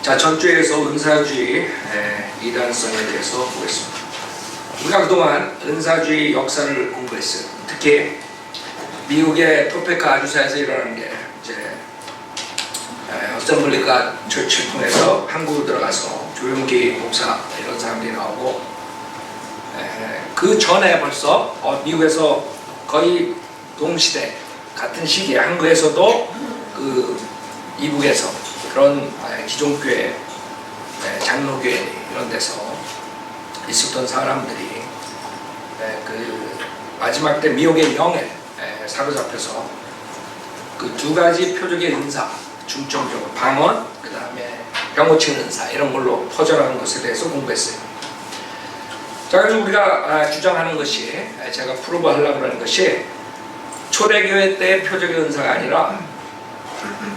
자, 전주에서 은사주의 이단성에 대해서 보겠습니다. 우리가 그동안 은사주의 역사를 공부했어요. 특히 미국의 토페카 아주사에서 일어나는 게 이제 어셈블리가 처치를 통해서 한국으로 들어가서 조용기 목사 이런 사람들이 나오고, 그 전에 벌써 미국에서 거의 동시대 같은 시기에 한국에서도 그 이북에서 그런 기존교회, 장로교회 이런 데서 있었던 사람들이 그 마지막 때 미혹의 영에 사로잡혀서 그 두 가지 표적의 은사, 중점적으로 방언, 그 다음에 병 고치는 은사 이런 걸로 퍼져나가는 것에 대해서 공부했어요. 자, 그래서 우리가 주장하는 것이, 제가 프로브 하려고 하는 것이 초대교회 때의 표적의 은사가 아니라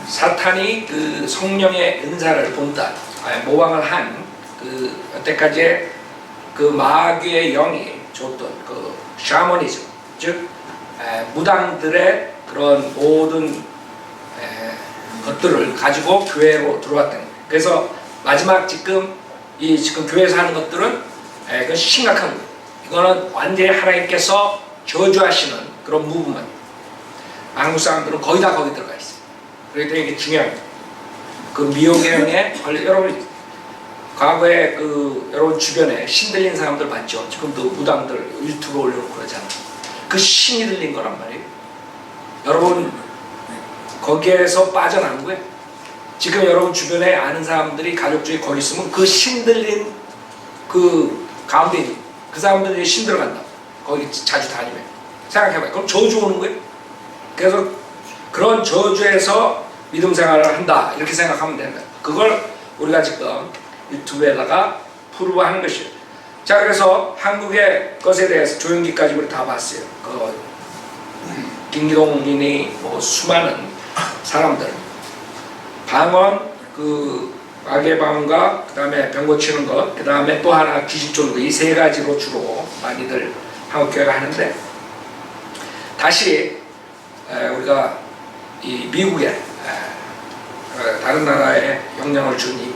사탄이 그 성령의 은사를 본다, 모방을 한 그 여태까지의 그 마귀의 영이 줬던 그 샤머니즘, 즉 무당들의 그런 모든 것들을 가지고 교회로 들어왔다는 거예요. 그래서 마지막 지금 교회에서 하는 것들은 그건 심각한 거예요. 이거는 완전히 하나님께서 저주하시는 그런 무브먼트. 한국 사람들은 거의 다 거기 들어가 있어요. 그렇기 때문에 이게 중요합니다. 그 미혹의 영에 여러분 과거에 그 여러분 주변에 신 들린 사람들 봤죠? 지금도 무당들 유튜브 올려놓고 그러잖아. 그 신이 들린 거란 말이에요. 여러분 거기에서 빠져나온 거예요. 지금 여러분 주변에 아는 사람들이 가족 중에 거기 있으면 그 신 들린 그 가운데 있는 그 사람들이 신 들어간다. 거기 자주 다니면 생각해봐요. 그럼 저주 오는 거예요. 그래서 그런 저주에서 믿음 생활을 한다 이렇게 생각하면 된다. 그걸 우리가 지금 유튜브에다가 프로브하는 것이에요. 자, 그래서 한국의 것에 대해서 조용기까지 우리 다 봤어요. 그 김기동인이 뭐 수많은 사람들 방언, 그 마귀의 방언과 그 다음에 병 고치는 것, 그 다음에 또 하나 귀신 쫓는 것, 이 세 가지로 주로 많이들 한국교회가 하는데, 다시 우리가 이 미국에 다른 나라에 영향을 준 이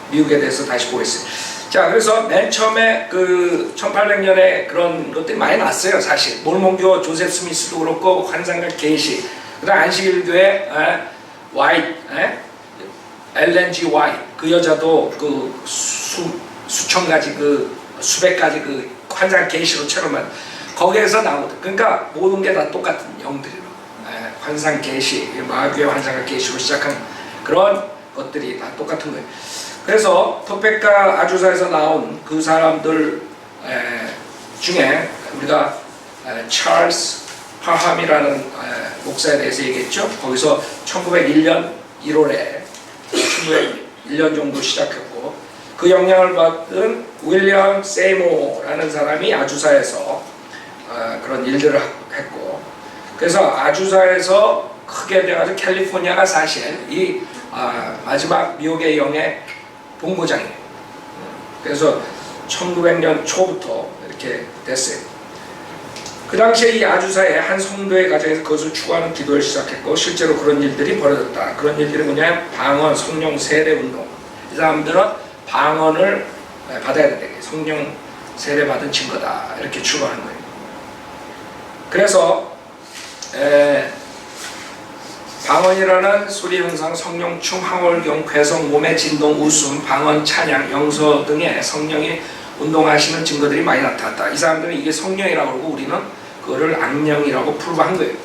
미국에 대해서 다시 보겠습니다. 자, 그래서 맨 처음에 그 1800년에 그런 것들이 많이 났어요. 사실 몰몬교 조셉 스미스도 그렇고 환상과 계시, 그다음 안식일교회 와이트, 엘렌 G 와이트 그 여자도 그 수천 가지 그 수백 가지 그 환상 계시로 체험한 거기에서 나오거든. 그러니까 모든 게 다 똑같은 영들이로, 환상 계시, 마귀의 환상과 계시로 시작한 그런 것들이 다 똑같은 거예요. 그래서 토페카 아주사에서 나온 그 사람들 중에 우리가 찰스 파함이라는 목사에 대해서 얘기했죠. 거기서 1901년 1월에 1901년 정도 시작했고, 그 영향을 받은 윌리엄 세이모라는 사람이 아주사에서 그런 일들을 했고, 그래서 아주사에서 크게 돼가지고 캘리포니아가 사실 이 마지막 미혹의 영의 본고장이에요. 그래서 1900년 초부터 이렇게 됐어요. 그 당시에 이 아주사의 한 성도의 가정에서 그것을 추구하는 기도를 시작했고, 실제로 그런 일들이 벌어졌다. 그런 일들이 뭐냐면 방언, 성령 세례 운동. 이 사람들은 방언을 받아야 된다. 성령 세례 받은 증거다. 이렇게 추구하는 거예요. 그래서 방언이라는 소리 현상, 성령충, 황홀경, 괴성, 몸의 진동, 웃음, 방언, 찬양, 영서 등의 성령이 운동하시는 증거들이 많이 나타났다. 이 사람들은 이게 성령이라고 그러고 우리는 그거를 악령이라고 프로브한 거예요.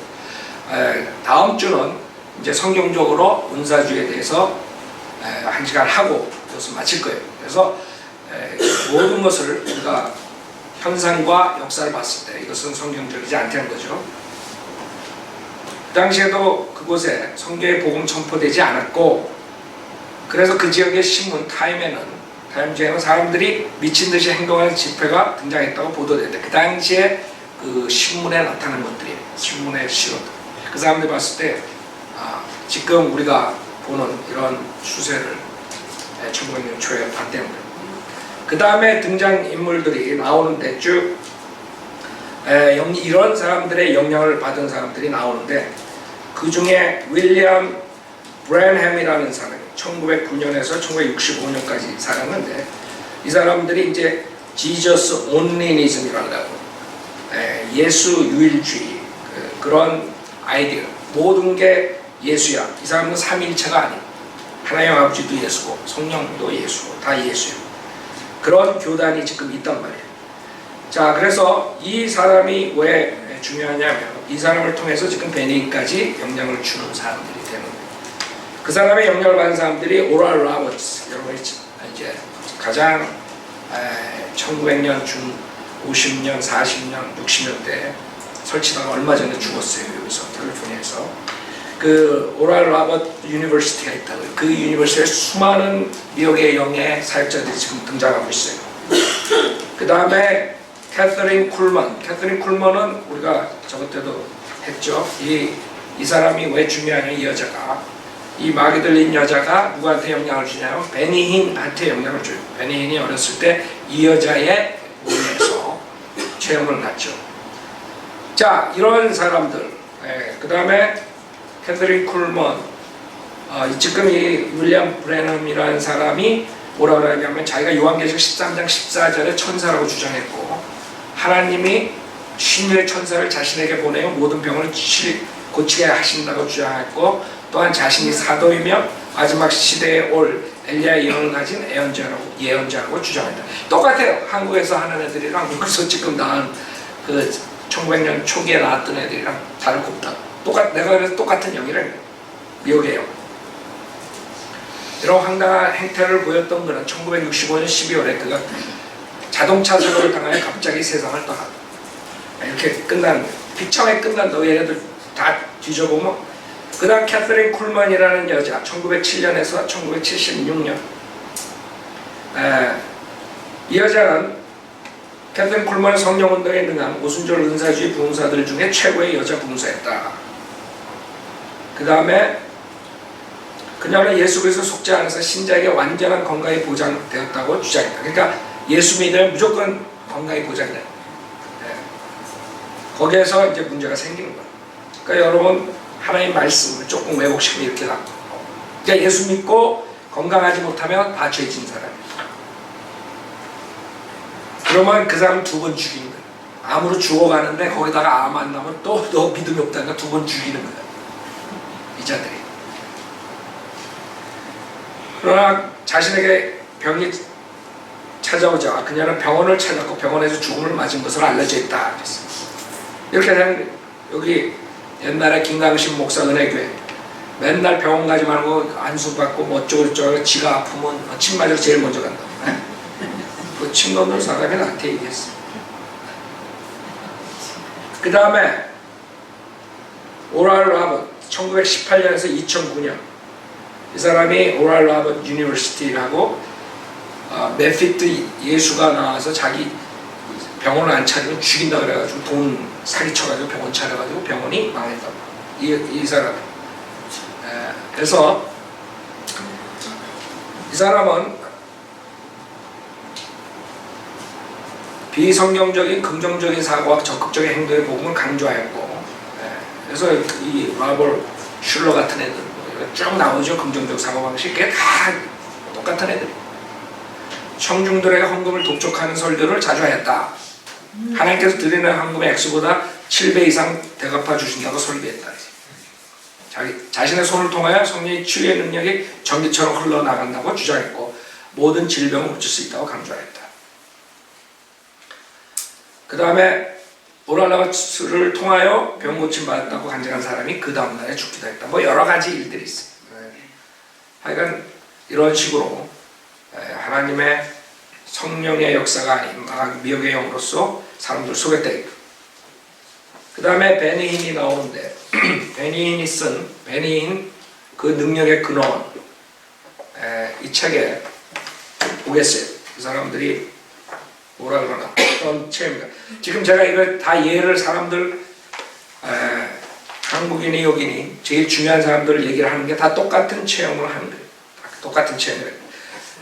다음 주는 이제 성경적으로 은사주에 대해서 한 시간 하고 그것을 마칠 거예요. 그래서 모든 것을 우리가 현상과 역사를 봤을 때 이것은 성경적이지 않다는 거죠. 그 당시에도 그곳에 성경의 복음 전포되지 않았고, 그래서 그 지역의 신문 타임즈에는 사람들이 미친 듯이 행동하는 집회가 등장했다고 보도됐대. 그 당시에 그 신문에 나타난 것들이에요. 신문의 실어들. 그 사람들이 봤을 때 지금 우리가 보는 이런 추세를 1900년 초에 봤다는 거예요. 그 다음에 등장인물들이 나오는데 쭉 이런 사람들의 영향을 받은 사람들이 나오는데, 그 중에 윌리엄 브랜햄이라는 사람이 1909년에서 1965년까지 살았는데 이 사람들이 이제 지저스 온리니즘이라고 예수 유일주의 그런 아이디어 모든 게 예수야. 이 사람은 삼위일체가 아니에요. 하나님 아버지도 예수고 성령도 예수고 다 예수예요. 그런 교단이 지금 있단 말이에요. 자, 그래서 이 사람이 왜 중요하냐면 이 사람을 통해서 지금 베니까지 영향을 주는 사람들이 되는 거예요. 그 사람의 영향을 받은 사람들이 오랄 라버츠, 여러분 이제 가장 1900년 중 50년, 40년, 60년대 설치다가 얼마 전에 죽었어요. 여기서 캘리포니아에서 그 오랄 라버트 유니버시티가 있다고요. 그 유니버시티에 수많은 미혹의 영의 사역자들이 지금 등장하고 있어요. 그 다음에 캐서린 쿨먼. 캐서린 쿨먼은 우리가 저번 때도 했죠. 이 사람이 왜 중요하냐, 이 여자가. 이 마귀 들린 여자가 누구한테 영향을 주냐면 베니힌한테 영향을 줘요. 베니힌이 어렸을 때 이 여자의 몸에서 체험을 했죠. 자, 이런 사람들. 그 다음에 캐서린 쿨먼. 지금 이 윌리엄 브레넘이라는 사람이 뭐라고 하냐면 자기가 요한계시록 13장 14절에 천사라고 주장했고 하나님이 신유의 천사를 자신에게 보내어 모든 병을 고치게 하신다고 주장했고 또한 자신이 사도이며 마지막 시대에 올 엘리야의 영을 가진 예언자라고 주장했다. 똑같아요. 한국에서 하는 애들이랑 한국에서 지금 낳은 그 1900년 초기에 나왔던 애들이랑 다를 거 없다. 내가 그래서 똑같은 영이래. 미혹의 영. 이런 황당한 행태를 보였던 그는 1965년 12월에 그가 자동차 사고를 당하여 갑자기 세상을 떠났다. 이렇게 끝난, 비참하게 끝난다. 얘네들 다 뒤져보면 그 다음 캐서린 쿨먼이라는 여자 1907년에서 1976년 이 여자는 캐서린 쿨먼은 성령운동에 능한 오순절 은사주의 부흥사들 중에 최고의 여자 부흥사였다. 그 다음에 그녀는 예수 그리스도 속죄 안에서 신자에게 완전한 건강이 보장되었다고 주장했다. 그러니까 예수 믿으면 무조건 건강이 보장돼요. 거기에서 이제 문제가 생기는 거예요. 그러니까 여러분 하나님 말씀을 조금 왜곡시키면 이렇게 나와요. 그러니까 예수 믿고 건강하지 못하면 다 죄진 사람이에요. 그러면 그 사람 두 번 죽이는 거예요. 암으로 죽어가는데 거기다가 암 안 나면 또 너 믿음이 없다니까 두 번 죽이는 거예요. 이 자들이. 그러나 자신에게 병이 찾아오자 그녀는 병원을 찾았고 병원에서 죽음을 맞은 것으로 알려져 있다. 그랬어요. 이렇게 되는 여기 옛날에 김강신 목사 은혜교회 맨날 병원 가지 말고 안수 받고 뭐 어쩌고저쩌고 지가 아프면 침 맞으러 제일 먼저 간다. 그 침 넣는 사람이 나한테 얘기했어. 그 다음에 오랄 라버트 1918년에서 2009년 이 사람이 오랄 라버트 유니버시티라고 메피트 예수가 나와서 자기 병원을 안 차리면 죽인다 그래가지고 돈 사기쳐가지고 병원 차려가지고 병원이 망했다. 이 사람. 그래서 이 사람은 비성경적인 긍정적인 사고와 적극적인 행동의 복음을 강조하였고, 그래서 이 라벌 슐러 같은 애들 쭉 나오죠. 긍정적 사고방식. 그게 다 똑같은 애들. 청중들에게 헌금을 독촉하는 설교를 자주 하였다. 하나님께서 드리는 헌금의 액수보다 7배 이상 대갚아 주신다고 설교했다. 자신의 손을 통하여 성령의 치유의 능력이 전기처럼 흘러나간다고 주장했고 모든 질병을 고칠 수 있다고 강조했다. 그 다음에 오랄라버츠를 통하여 병 고침 받았다고 간증한 사람이 그 다음날에 죽기도 했다. 뭐 여러 가지 일들이 있어요. 하여간 이런 식으로 하나님의 성령의 역사가 아닌 미혹의 영으로서 사람들 소개되고 그 다음에 베니힌이 나오는데 베니힌이 쓴 베니힌 그 능력의 근원 이 책에 보겠어요. 그 사람들이 뭐라 그러나 어떤 체험이다. 지금 제가 이걸 다 예를 사람들 한국인이 여기니 제일 중요한 사람들을 얘기를 하는 게 다 똑같은 체험을 하는 거예요. 똑같은 체험을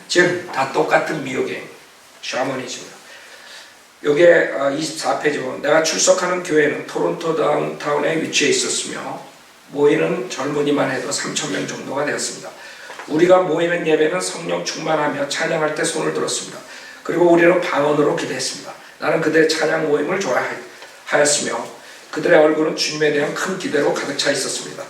즉 다 똑같은 미혹의 샤머니즘이다. 여기에 24페이지 보면 내가 출석하는 교회는 토론토 다운타운에 위치해 있었으며 모이는 젊은이만 해도 3,000명 정도가 되었습니다. 우리가 모이는 예배는 성령 충만하며 찬양할 때 손을 들었습니다. 그리고 우리는 방언으로 기도했습니다. 나는 그들의 찬양 모임을 좋아하였으며 그들의 얼굴은 주님에 대한 큰 기대로 가득 차 있었습니다.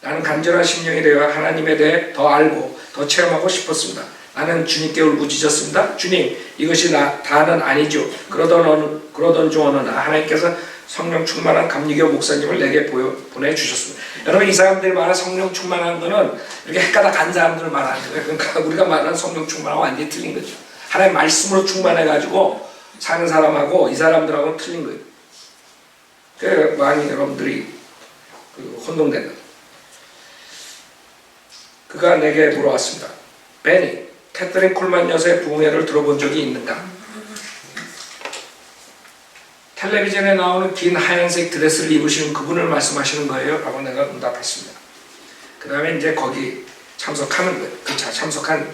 나는 간절한 심령이 되어 하나님에 대해 더 알고 더 체험하고 싶었습니다. 나는 주님께 울부짖었습니다. 주님, 이것이 다는 아니죠. 그러던 중 어느 날 하나님께서 성령 충만한 감리교 목사님을 내게 보내주셨습니다. 여러분, 이 사람들이 말하는 성령 충만한 거는 이렇게 헷가닥 간 사람들을 말하는 거예요. 그러니까 우리가 말하는 성령 충만하고 완전히 틀린 거죠. 하나님 말씀으로 충만해가지고 사는 사람하고 이 사람들하고는 틀린 거예요. 그래서 많이 여러분들이 혼동된다. 그가 내게 물어왔습니다. 베니, 캐서린 콜만 여사의 부흥회를 들어본 적이 있는가? 텔레비전에 나오는 긴 하얀색 드레스를 입으시는 그분을 말씀하시는 거예요? 라고 내가 응답했습니다. 그 다음에 이제 거기 참석하는 거예요. 참석한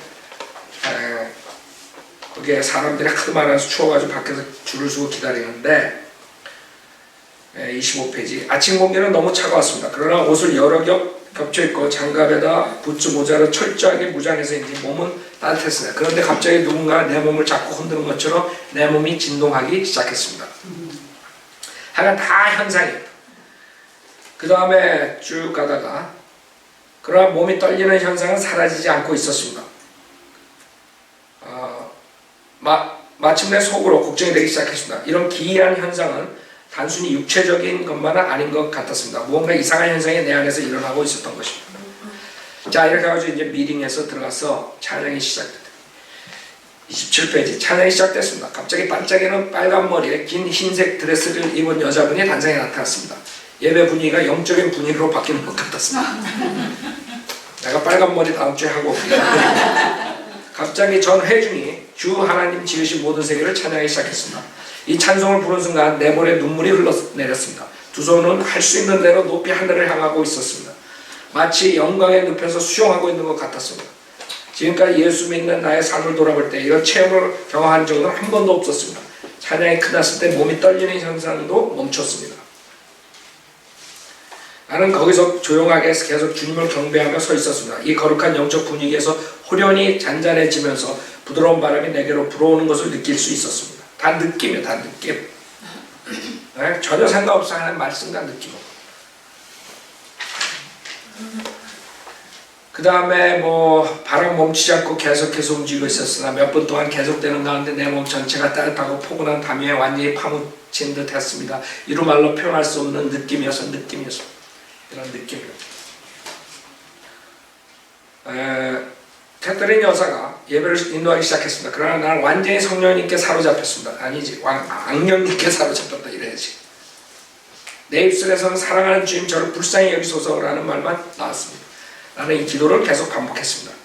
거기에 사람들이 하도 많아서 추워가지고 밖에서 줄을 서고 기다리는데 25페이지. 아침 공기는 너무 차가웠습니다. 그러나 옷을 여러 겹 겹쳐입고 장갑에다 부츠 모자를 철저하게 무장해서 이제 몸은 따뜻했습니다. 그런데 갑자기 누군가 내 몸을 자꾸 흔드는 것처럼 내 몸이 진동하기 시작했습니다. 하여간 다 현상이에요. 그 다음에 쭉 가다가 그러나 몸이 떨리는 현상은 사라지지 않고 있었습니다. 마침내 속으로 걱정이 되기 시작했습니다. 이런 기이한 현상은 단순히 육체적인 것만은 아닌 것 같았습니다. 무언가 이상한 현상이 내 안에서 일어나고 있었던 것입니다. 자, 이렇게 해가지고 이제 미팅에서 들어가서 찬양이 시작됐다. 27페이지. 찬양이 시작됐습니다. 갑자기 반짝이는 빨간 머리에 긴 흰색 드레스를 입은 여자분이 단상에 나타났습니다. 예배 분위기가 영적인 분위기로 바뀌는 것 같았습니다. 내가 빨간 머리 다음 주에 하고 갑자기 전 회중이 주 하나님 지으신 모든 세계를 찬양하기 시작했습니다. 이 찬송을 부른 순간 내 볼에 눈물이 흘러내렸습니다. 두 손은 할 수 있는 대로 높이 하늘을 향하고 있었습니다. 마치 영광의 늪에서 수영하고 있는 것 같았습니다. 지금까지 예수 믿는 나의 삶을 돌아볼 때 이런 체험을 경험한 적은 한 번도 없었습니다. 찬양이 끝났을 때 몸이 떨리는 현상도 멈췄습니다. 나는 거기서 조용하게 계속 주님을 경배하며 서 있었습니다. 이 거룩한 영적 분위기에서 호련히 잔잔해지면서 부드러운 바람이 내게로 불어오는 것을 느낄 수 있었습니다. 다 느낌이에요. 다 느낌. 네? 전혀 상관없어 하는 말씀과 느낌으로. 그 다음에 바람 멈추지 않고 계속해서 움직이고 있었으나 몇 분 동안 계속되는 가운데 내 몸 전체가 따뜻하고 포근한 담 위에 완전히 파묻힌 듯 했습니다. 이루 말로 표현할 수 없는 느낌이어서 이런 느낌이요. 캐서린 여사가 예배를 인도하기 시작했습니다. 그러나 나는 완전히 성령님께 사로잡혔습니다. 아니지, 악령님께 사로잡혔다 이래야지. 내 입술에서는 사랑하는 주님 저를 불쌍히 여기소서라는 말만 나왔습니다. 나는 이 기도를 계속 반복했습니다.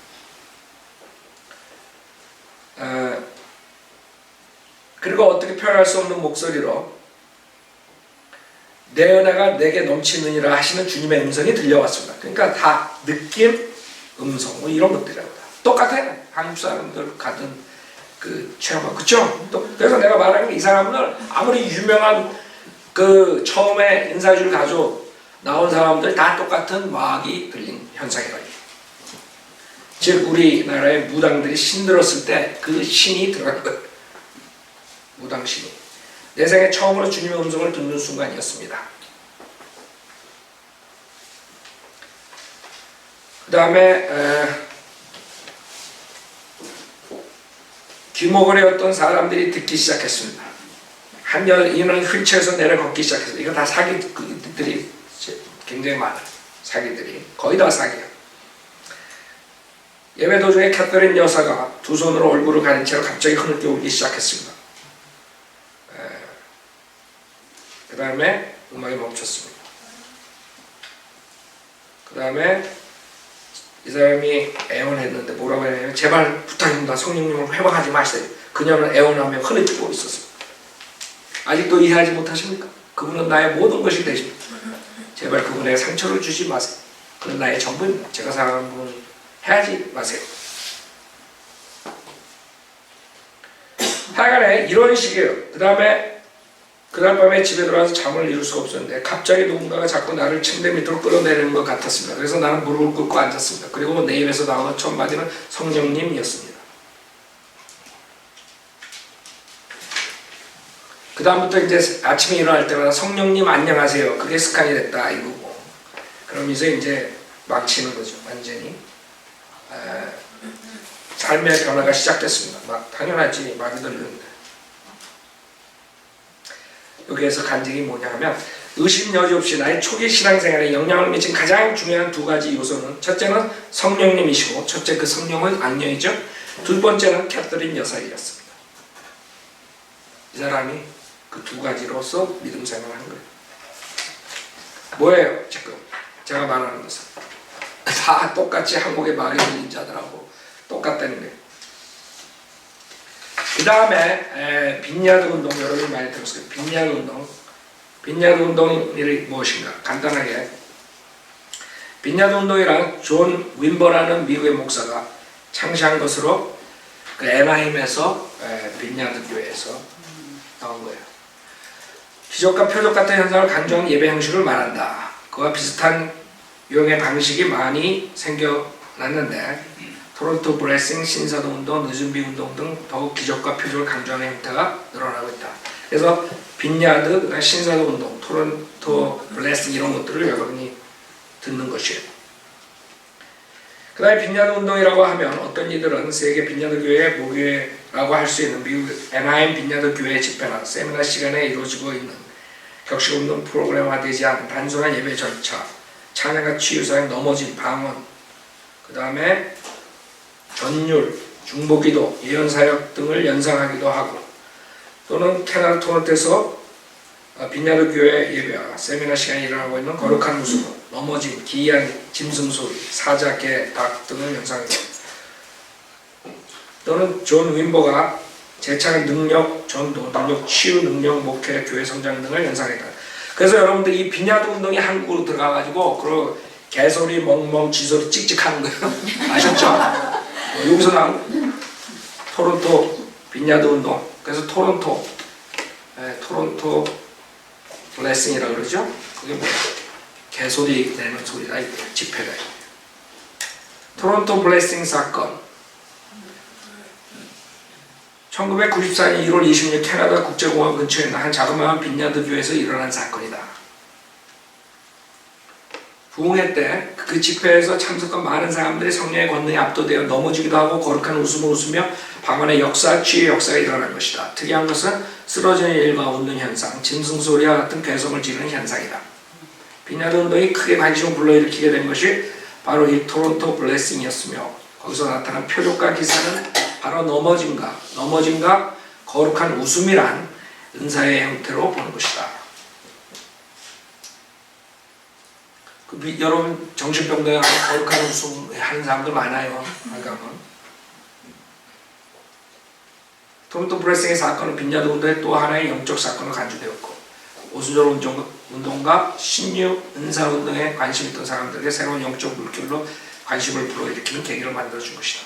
그리고 어떻게 표현할 수 없는 목소리로 내 은혜가 내게 넘치느니라 하시는 주님의 음성이 들려왔습니다. 그러니까 다 느낌, 음성 이런 것들이라고. 똑같아요. 한국 사람들 같은 그 체험하고 그쵸? 그래서 내가 말하는 게 이 사람들 아무리 유명한 그 처음에 인사줄 가지고 나온 사람들 다 똑같은 마귀 들린 현상이거든요. 즉 우리나라의 무당들이 신 들었을 때 그 신이 들어간 거예요. 무당 신이. 내 생에 처음으로 주님의 음성을 듣는 순간이었습니다. 그 다음에 귀머거리였던 사람들이 듣기 시작했습니다. 이는 휠체어에서 내려 걷기 시작했습니다. 이거 다 사기들이 굉장히 많아요. 사기들이. 거의 다 사기야. 예배 도중에 캐서린 여사가 두 손으로 얼굴을 가린 채로 갑자기 흐느껴 울기 시작했습니다. 그 다음에 음악이 멈췄습니다. 그 다음에 이 사람이 애원했는데 뭐라고 했냐면 제발 부탁입니다. 성령님을 회방하지 마세요. 그녀는 애원하며 흐느끼고 있었습니다. 아직도 이해하지 못하십니까? 그분은 나의 모든 것이 되십니다. 제발 그분에게 상처를 주지 마세요. 그는 나의 전부입니다. 제가 사랑하는 분은 해하지 마세요. 하여간에 이런 식이에요. 그 다음에 그날 밤에 집에 들어와서 잠을 이룰 수가 없었는데 갑자기 누군가가 자꾸 나를 침대 밑으로 끌어내리는 것 같았습니다. 그래서 나는 무릎을 꿇고 앉았습니다. 그리고 내 입에서 나오는 첫 마디는 성령님이었습니다. 그 다음부터 이제 아침에 일어날 때마다 성령님 안녕하세요. 그게 습관이 됐다 이거고. 그러면서 이제 망치는 거죠. 완전히 삶의 변화가 시작됐습니다. 막 당연하지 말이 들리는데. 여기에서 간증이 뭐냐 하면 의심 여지 없이 나의 초기 신앙생활에 영향을 미친 가장 중요한 두 가지 요소는 첫째는 성령님이시고 첫째 그 성령은 악령이죠. 두 번째는 캐서린 여사이였습니다. 이 사람이 그 두 가지로서 믿음 생활을 한 거예요. 뭐예요? 지금 제가 말하는 것은 다 똑같이 한국의 마귀 들린 자들하고 똑같다는 거예요. 그 다음에 빈야드 운동 여러분이 많이 들었어요. 빈야드 운동. 빈야드 운동이 무엇인가? 간단하게 빈야드 운동이란 존 윈버라는 미국의 목사가 창시한 것으로 그 애나임에서 빈야드 교회에서 나온 거예요. 기적과 표적 같은 현상을 강조하는 예배 형식을 말한다. 그와 비슷한 유형의 방식이 많이 생겨났는데 토론토 블레싱, 신사도 운동, 늦은비 운동 등 더욱 기적과 표적을 강조하는 형태가 늘어나고 있다. 그래서 빈야드, 신사도 운동, 토론토 블레싱 이런 것들을 여러분이 듣는 것이에요. 그 다음에 빈야드 운동이라고 하면 어떤 이들은 세계 빈야드 교회의 모교회라고 할 수 있는 미국 애나임 빈야드 교회 집회나 세미나 시간에 이루어지고 있는 격식 없는 프로그램화되지 않은 단순한 예배 절차, 찬양과 치유사역, 넘어진 방언, 그 다음에 전율, 중보기도, 예언사역 등을 연상하기도 하고 또는 캐나다 토론토에서 빈야드 교회 예배와 세미나 시간에 일어나고 있는 거룩한 웃음, 넘어짐, 기이한 짐승소리, 사자, 개, 닭 등을 연상하기도 하고 또는 존 윈버가 재창의 능력, 전도, 능력, 치유, 능력, 목회, 교회 성장 등을 연상했다. 그래서 여러분들 이 빈야드 운동이 한국으로 들어가가지고 그리고 개소리, 멍멍, 쥐소리 찍찍하는 거예요. 아셨죠? 여기서 나온 토론토 빈야드 운동. 그래서 토론토 블레싱이라고 그러죠? 그게 뭐야? 개소리 내는 소리다. 집회다. 토론토 블레싱 사건. 1994년 1월 26일 캐나다 국제공항 근처에 있는 한 자그마한 빈야드 교회에서 일어난 사건이다. 부흥회 때 그 집회에서 참석한 많은 사람들이 성령의 권능에 압도되어 넘어지기도 하고 거룩한 웃음을 웃으며 방언의 역사, 치유의 역사가 일어난 것이다. 특이한 것은 쓰러지는 일과 웃는 현상, 짐승소리와 같은 괴성을 지르는 현상이다. 빈야드 운동이 크게 관심을 불러일으키게 된 것이 바로 이 토론토 블레싱이었으며 거기서 나타난 표적과 기사는 바로 넘어짐과 거룩한 웃음이란 은사의 형태로 보는 것이다. 여러분 정신병동에 거룩한 웃음 하는 사람들 많아요. 토론토 블레싱의 사건은 빈야드 운동의 또 하나의 영적 사건으로 간주되었고 오순절 운동과 신유 은사 운동에 관심 있던 사람들에게 새로운 영적 물결로 관심을 불러일으키는 계기를 만들어준 것이다.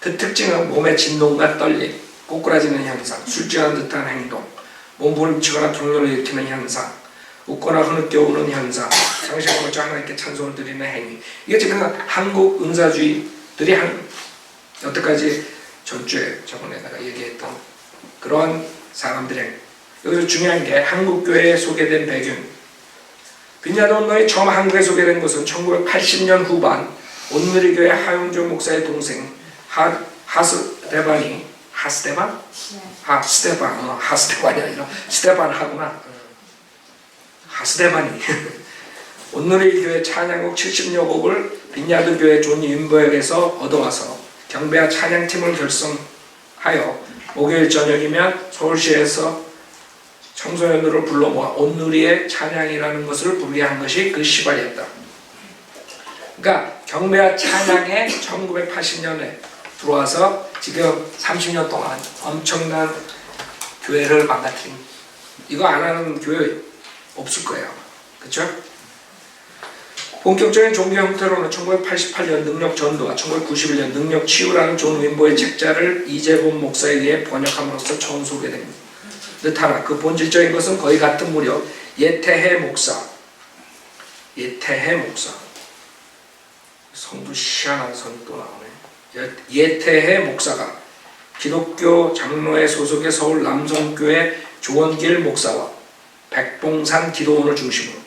그 특징은 몸의 진동과 떨림, 꼬꾸라지는 현상, 술취하는 듯한 행동, 몸부림을 치거나 동요를 일으키는 현상, 웃거나 흐느껴오는 현상, 상식을 걸쳐 하나님께 찬송을 드리는 행위. 이게 지금 한국 은사주의들이 여태까지 전주에 저번에 내가 얘기했던 그런 사람들의 여기서 중요한 게 한국교회에 소개된 배경. 빈야드 운동이 처음 한국에 소개된 것은 1980년 후반 온누리교회 하용조 목사의 동생 하스테반이 아니라 스테반 하구나. 하스테반이 온누리교회 찬양곡 70여 곡을 빈야드 교회 존 윈버에게서 얻어와서 경배와 찬양팀을 결성하여 목요일 저녁이면 서울시에서 청소년들을 불러 모아 온누리의 찬양이라는 것을 부르게 한 것이 그 시발이었다. 그러니까 경배와 찬양에 1980년에 들어와서 지금 30년 동안 엄청난 교회를 망가뜨린, 이거 안 하는 교회 없을 거예요. 그렇죠? 본격적인 종교 형태로는 1988년 능력 전도와 1991년 능력 치유라는 존 윈버의 책자를 이재범 목사에 의해 번역함으로써 처음 소개됩니다. 듯하나 그 본질적인 것은 거의 같은 무렵 예태해 목사 성도 희한한 성이 또 나오네. 예태해 목사가 기독교 장로회 소속의 서울 남성교회 조원길 목사와 백봉산 기도원을 중심으로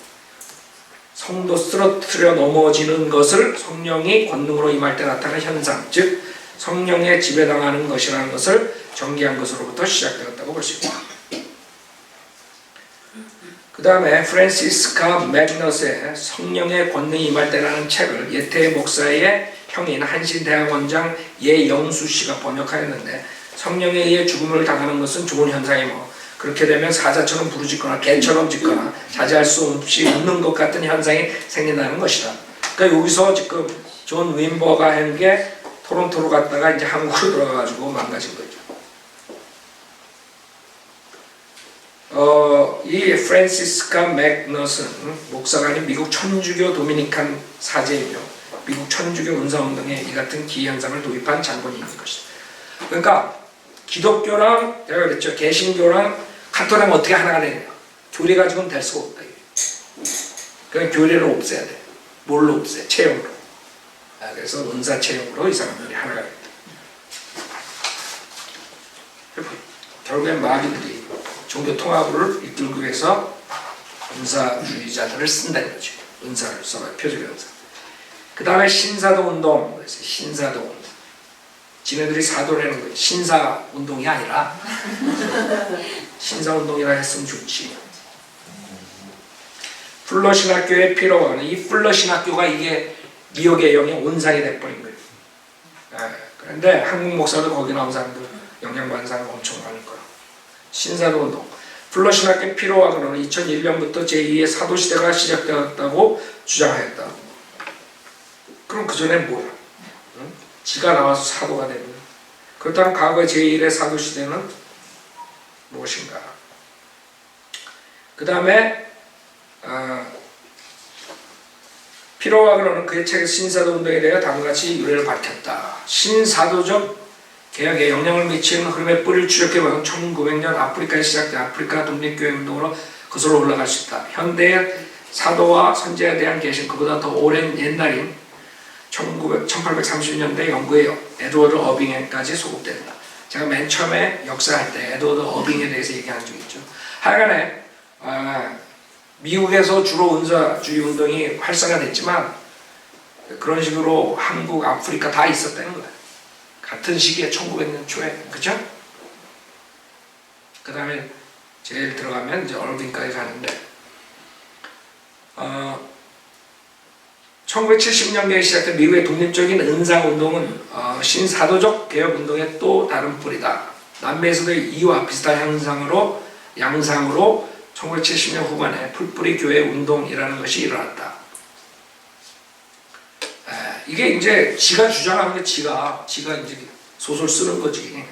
성도 쓰러뜨려 넘어지는 것을 성령이 권능으로 임할 때 나타나는 현상, 즉 성령에 지배당하는 것이라는 것을 전개한 것으로부터 시작되었다고 볼 수 있다. 그 다음에 프랜시스카 맥너스의 성령의 권능이 임할 때라는 책을 예태 목사의 형인 한신대학원장 예영수 씨가 번역하였는데, 성령에 의해 죽음을 당하는 것은 좋은 현상이고 그렇게 되면 사자처럼 부르짖거나 개처럼 짖거나 자제할 수 없이 웃는 것 같은 현상이 생긴다는 것이다. 그러니까 여기서 지금 존 윈버가 한 게 토론토로 갔다가 이제 한국으로 들어가가지고 망가진 거죠. 이 프랜시스카 맥너슨 목사가 아닌 미국 천주교 도미니칸 사제이며 미국 천주교 은사운동에 이 같은 기현상을 도입한 장본인인 것이다. 그러니까 기독교랑 제가 그랬죠, 개신교랑 카톨릭은 어떻게 하나가 되냐, 교리 가지고는 될 수가 없다. 그냥 교리를 없애야 돼. 뭘로 없애? 체형으로. 그래서 은사 체형으로 이 사람들이 하나가 된다. 결국엔 마귀들이 종교 통합을 이끌기 위해서 은사주의자들을 쓴다는 거죠. 은사를 써요. 표적의 은사. 그 다음에 신사도 운동. 신사도 운동. 지네들이 사도라는 거예요. 신사 운동이 아니라 신사 운동이라 했으면 좋지. 플러 신학교의 피로는 이 플러 신학교가 이게 미혹의 영의 온상이 돼버린 거예요. 그런데 한국 목사도 거기 나온 사람들 영향받은 사람 엄청 많을 거야. 신사도 운동. 플러 신학교의 피로와그는 2001년부터 제2의 사도시대가 시작되었다고 주장하였다. 그럼 그 전에 뭐야? 응? 지가 나와서 사도가 되는. 그렇다면 과거 제1의 사도시대는 무엇인가? 그 다음에 피로와그는 그의 책에서 신사도 운동에 대해 다음과 같이 유래를 밝혔다. 신사도적 개혁에 영향을 미치는 흐름의 뿌리를 추적해보면 1900년 아프리카에 시작된 아프리카 독립교회 운동으로 거슬러 올라갈 수 있다. 현대의 사도와 선지자에 대한 계신 그보다 더 오랜 옛날인 1830년대 영국의 에드워드 어빙에까지 소급된다. 제가 맨 처음에 역사할 때 에드워드 어빙에 대해서 얘기한 적이 있죠. 하여간에 미국에서 주로 은사주의 운동이 활성화됐지만 그런 식으로 한국, 아프리카 다 있었다는 거예요. 같은 시기에 1900년 초에, 그죠? 그 다음에 제일 들어가면 이제 얼빈까지 가는데 1970년대에 시작된 미국의 독립적인 은사운동은 신사도적 개혁운동의 또 다른 뿌리다. 남미에서도 이와 비슷한 양상으로 1970년 후반에 풀뿌리 교회 운동이라는 것이 일어났다. 이게 이제 지가 주장하는 게 지가 이제 소설 쓰는 거지.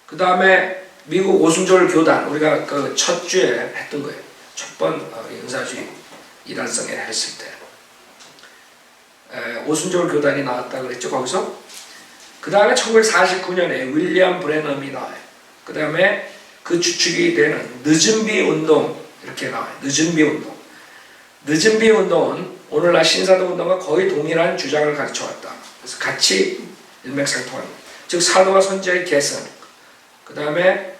그 다음에 미국 오순절 교단, 우리가 그 첫 주에 했던 거예요. 첫 번 은사주의 이단성에 했을 때 오순절 교단이 나왔다 그랬죠. 거기서 그 다음에 1949년에 윌리엄 브레넘이 나와요. 그 다음에 그 주축이 되는 늦은비 운동 이렇게 나와요. 늦은비 운동은 오늘날 신사도 운동과 거의 동일한 주장을 가르쳐왔다. 그래서 같이 일맥상통합니다. 즉 사도와 선지자의 계승, 그 다음에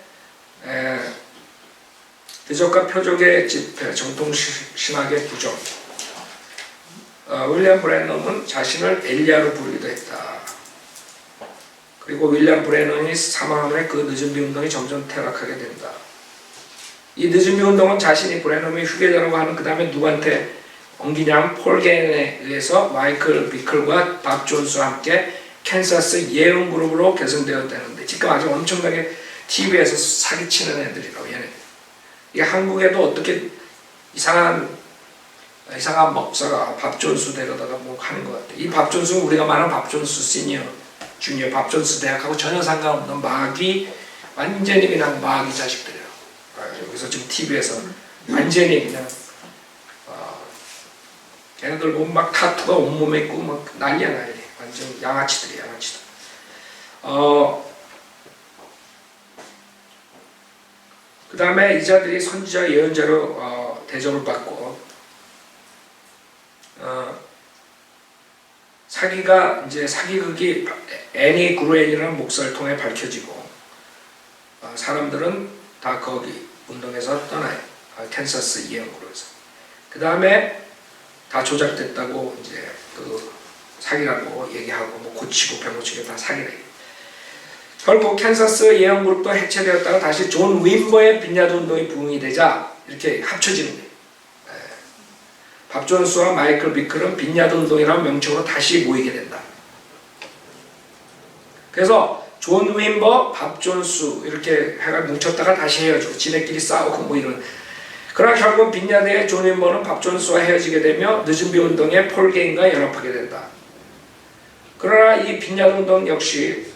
대적과 표적의 집회, 정통신학의 부정. 윌리엄 브레넘은 자신을 엘리야로 부르기도 했다. 그리고 윌리엄 브레넘이 사망한 후에 그 늦은비 운동이 점점 퇴락하게 된다. 이 늦은비 운동은 자신이 브레넘이 후계자라고 하는 그 다음에 누구한테 옮기냐면 폴 게인에 의해서 마이클 비클과 밥 존스와 함께 캔사스 예언 그룹으로 결성되었다는데 지금 아주 엄청나게 TV에서 사기치는 애들이라고 얘네. 이게 한국에도 어떻게 이상한 목사가 밥 존스 데려다가 뭐 하는 것 같아. 이 밥 존스는 우리가 말하는 밥 존스 시니어, 주니어, 밥 존스 대학하고 전혀 상관없는 마귀, 완전히 그냥 마귀 자식들이에요. 여기서 지금 TV에서 완전히 그냥 걔네들 보면 막 타투가 온몸에 있고 막 난리야. 완전 양아치들이야. 그 다음에 이자들이 선지자 예언자로 대접을 받고 사기극이 애니 구루엔이라는 목사를 통해 밝혀지고 사람들은 다 거기 운동에서 떠나요. 캔사스 예언구로에서. 그 다음에 다 조작됐다고 이제 그 사기라고 얘기하고 뭐 고치고 병고치고 다 사기래. 결국 캔사스 예언그룹도 해체되었다가 다시 존 윈버의 빈야드 운동이 부흥이 되자 이렇게 합쳐지는 거예요. 밥 존스와 마이클 비클은 빈야드 운동이라는 명칭으로 다시 모이게 된다. 그래서 존 윈버, 밥 존스 이렇게 해가 뭉쳤다가 다시 헤어지고 지네끼리 싸우고 뭐 이런. 그러나 결국 빈야드의 존 윈버는 밥 존스와 헤어지게 되며 늦은 비 운동의 폴 게인과 연합하게 된다. 그러나 이 빈야드 운동 역시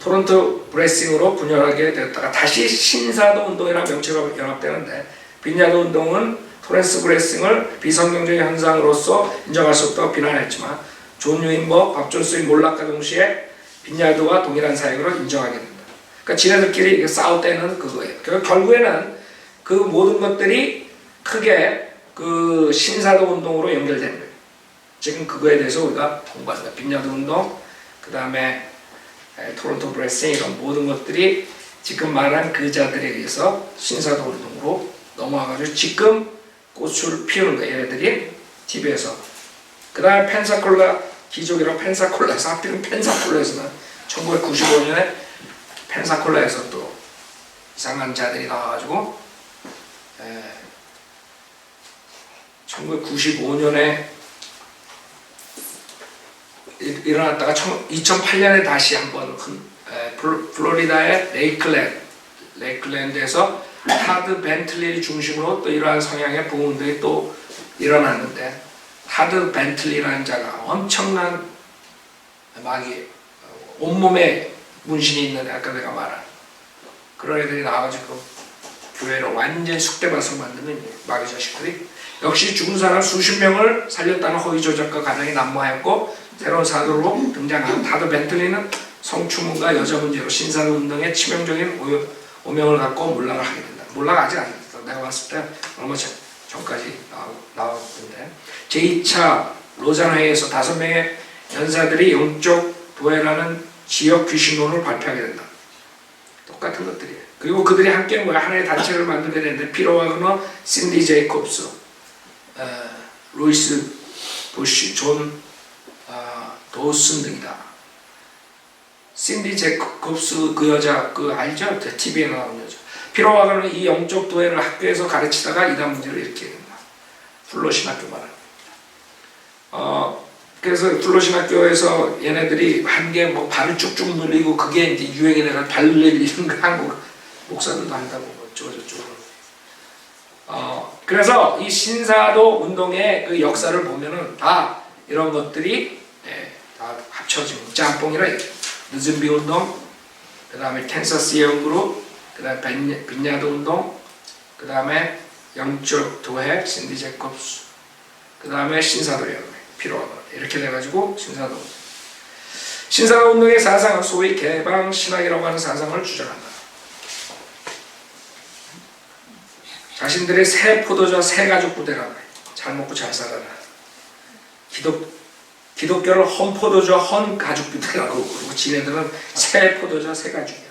토론토 브레싱으로 분열하게 되었다가 다시 신사도 운동이라는 명칭으로 연합되는데 빈야드 운동은 토렌스 브레싱을 비성경적인 현상으로서 인정할 수 없다고 비난했지만 존 윈버, 밥 존스의 몰락과 동시에 빈야드와 동일한 사역으로 인정하게 된다. 그러니까 지네들끼리 싸울 때는 그거예요. 결국에는 그 모든 것들이 크게 그 신사도 운동으로 연결되는 거예요. 지금 그거에 대해서 우리가 공부한다. 빈야드 운동, 그 다음에 토론토 브레싱 이런 모든 것들이 지금 말한 그 자들에 의해서 신사도 운동으로 넘어와가지고 지금 꽃을 피우는 거예요. 얘네들이 TV에서. 그 다음에 펜사콜라 기족이라고 펜사콜라에서 하필은 펜사콜라에서는 1995년에 펜사콜라에서 또 이상한 자들이 나와가지고 1995년에 일어났다가 2008년에 다시 한번 플로리다의 레이클랜드에서 하드 벤틀리 중심으로 또 이러한 성향의 부흥들이 또 일어났는데 하드 벤틀리라는 자가 엄청난 마귀 온몸에 문신이 있는 아까 내가 말한 그런 애들이 나와가지고 교회를 완전 쑥대밭으로 만드는 마귀 자식들이 역시 죽은 사람 수십 명을 살렸다는 허위 조작과 가능이 난무하였고 새로운 사도로 등장한 하드 벤틀리는 성추문과 여자 문제로 신사도 운동에 치명적인 오명을 갖고 몰락을 하게 된다. 몰락 아직 안 됐어. 내가 봤을 때 얼마 전까지 나왔는데 제2차 로잔 회의에서 5명의 연사들이 영적 도회라는 지역 귀신론을 발표하게 된다. 똑같은 것들이에요. 그리고 그들이 함께 하나의 단체를 만들게 되는데 피로 와그너, 신디 제이콥스, 루이스 부시, 존 도슨 등이다. 신디 제이콥스 그 여자 그 알죠? TV에 나오는 여자. 피로 와그너는 이 영적 도회를 학교에서 가르치다가 이단 문제를 일으키게 된다. 플로신학교 말합니다. 그래서 플로신학교에서 얘네들이 한 게 뭐 발을 쭉쭉 늘리고 그게 이제 유행이 돼서 발 늘리는 거 한국 목사들도 한다고 뭐 저쪽으로. 그래서 이 신사도 운동의 그 역사를 보면은 다 이런 것들이 다 합쳐진 짬뽕이라 늦은 비 운동, 그 다음에 캔사스 예언그룹, 그 다음에 빈야드 운동, 그 다음에 영적 도회, 신디 제이콥스, 그 다음에 신사도 연맹, 필요하다. 이렇게 돼가지고 신사도 운동의 사상은 소위 개방 신학이라고 하는 사상을 주장한다. 자신들의 새 포도주 새 가족 부대라고 해. 잘 먹고 잘 살아라. 기독교를 헌 포도주와 헌 가족 부대라고 그러고 지네들은 새 포도주와 새 가족이야.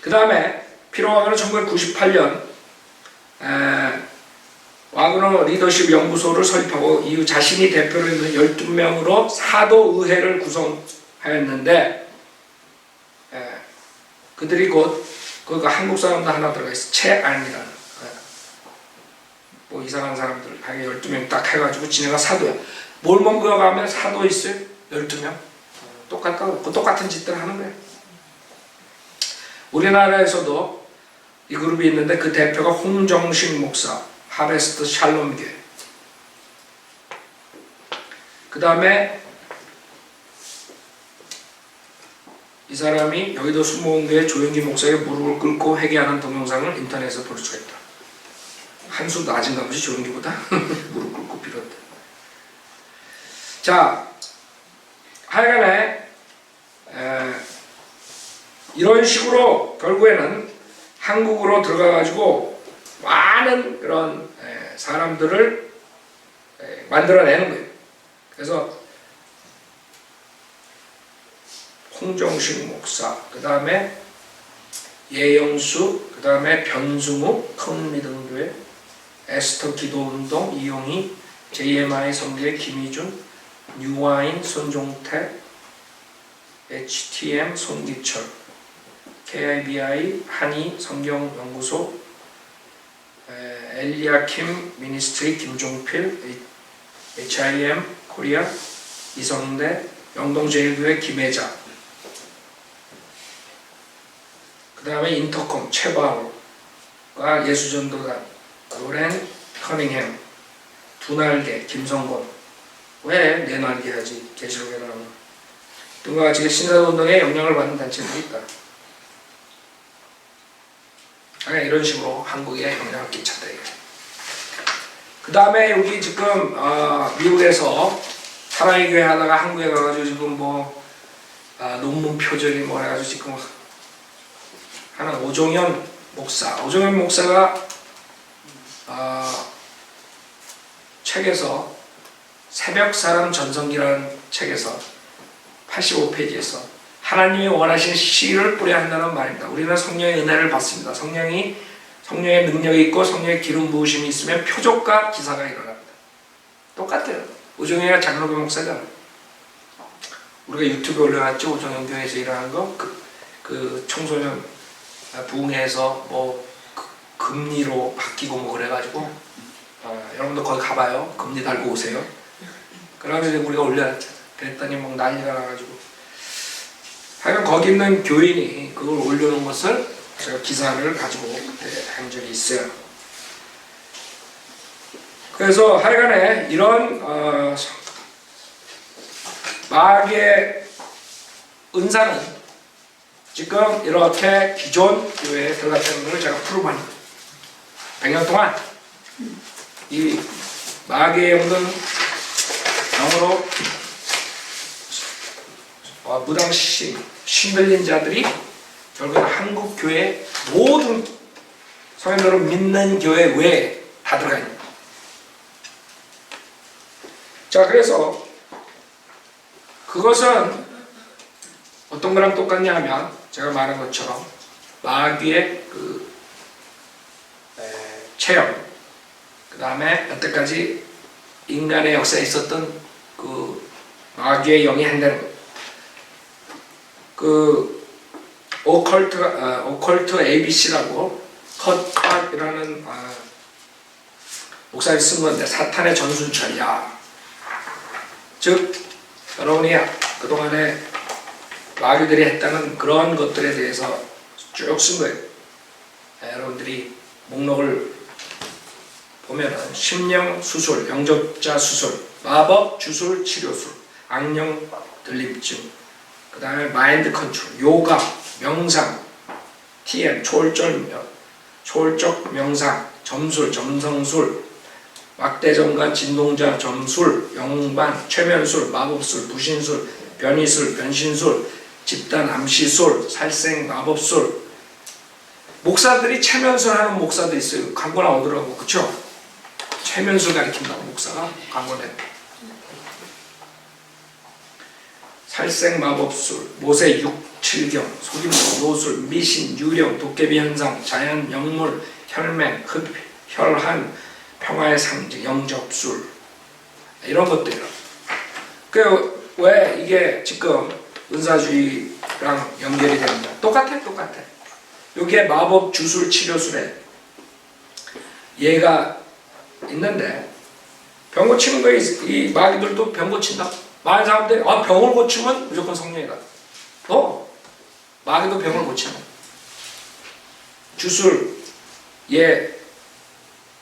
그 다음에 피로 와그너 1998년 와그너 리더십 연구소를 설립하고 이후 자신이 대표로 있는 12명으로 사도의회를 구성하였는데 그들이 곧 그 한국 사람도 하나 들어가 있어. 최안이라는 뭐 이상한 사람들 하게 12명 딱 해가지고 지네가 사도야. 몰몬교가 가면 사도 있어요? 12명? 똑같은 짓들 하는 거야. 우리나라에서도 이 그룹이 있는데 그 대표가 홍정식 목사, 하베스트 샬롬교회. 그 다음에 이 사람이 여의도 수목원교회 조영기 목사의 무릎을 꿇고 회개하는 동영상을 인터넷에서 볼 수가 있다. 한 수 낮은가 보지 조영기보다 무릎 꿇고 빌었대. 자, 하여간에 이런 식으로 결국에는 한국으로 들어가가지고 많은 그런 사람들을 만들어내는 거예요. 그래서 홍정식 목사, 그 다음에 예영수, 그 다음에 변승우, 큰미등교회, 에스터 기도운동, 이용희, JMI 성교회 김희준, 뉴와인 손종태, HTM 손기철, KIBI 한의 성경연구소, 엘리아킴 미니스트리 김종필, HIM 코리아 이성대, 영동제일교회 김혜자, 그 다음에 인터컴 최바울과 예수전도단 로렌 커닝햄, 두날개 김성곤, 왜 네날개 하지 계시록에 나오는 등과 같이 신사운동에 영향을 받는 단체들이 있다. 이런 식으로 한국에 영향을 끼쳤다. 그 다음에 여기 지금 미국에서 사랑의 교회 하다가 한국에 가가지고 지금 논문 표절이 해가지고 지금 하는 오종현 목사가 책에서 새벽사람 전성기라는 책에서 85페이지에서 하나님이 원하신 씨를 뿌려야 한다는 말입니다. 우리는 성령의 은혜를 받습니다. 성령의 능력이 있고 성령의 기름 부으심이 있으면 표적과 기사가 일어납니다. 똑같아요. 오종현이가 장로교 목사잖아. 우리가 유튜브에 올려놨죠. 오종현 교회에서 일하는 거. 그 청소년 부흥회에서 금리로 바뀌고 그래가지고 여러분도 거기 가봐요. 금리 달고 오세요. 그래가지고 우리가 올려놨죠. 그랬더니 난리가 나가지고 하여간 거기 있는 교인이 그걸 올려놓은 것을 제가 기사를 가지고 그때 한 적이 있어요. 그래서 하여간에 이런 마귀의 은사는 지금 이렇게 기존 교회에 들어갔다는 것을 제가 프루브합니다. 100년 동안 이 마귀의 영은 영으로 무당신 신들린 자들이 결국은 한국 교회 모든 성인들을 믿는 교회 외에 다 들어가 있는 거예요. 자, 그래서 그것은 어떤 거랑 똑같냐 하면 제가 말한 것처럼 마귀의 체험, 그 다음에 여태까지 인간의 역사에 있었던 그 마귀의 영이 한다는 것. 오컬트 ABC라고 컷이라는 목사님이 쓴 건데, 사탄의 전순철이야. 즉 여러분이 그동안에 마귀들이 했다는 그런 것들에 대해서 쭉 쓴 거예요. 여러분들이 목록을 보면은 심령 수술, 영접자 수술, 마법 주술 치료술, 악령 들림증, 그 다음에 마인드 컨트롤, 요가, 명상, TM, 초월적 명상, 점술, 점성술, 막대정간, 진동자, 점술, 영반, 최면술, 마법술, 부신술, 변이술, 변신술, 집단 암시술, 살생 마법술. 목사들이 최면술 하는 목사도 있어요. 광고 나오더라고. 그쵸? 최면술 가르친다고 목사가 광고 내. 살생 마법술, 모세 6,7경, 속임수, 노술, 미신, 유령, 도깨비 현상, 자연, 영물, 혈맹, 흡, 혈한, 평화의 상징, 영접술, 이런 것들이요. 왜 이게 지금 은사주의랑 연결이 됩니다. 똑같아. 여기에 마법 주술 치료술에 얘가 있는데, 병 고치는 거에 이 마귀들도 병 고친다. 많은 사람들이 병을 고치면 무조건 성령이다. 마귀도 병을 고치는 주술.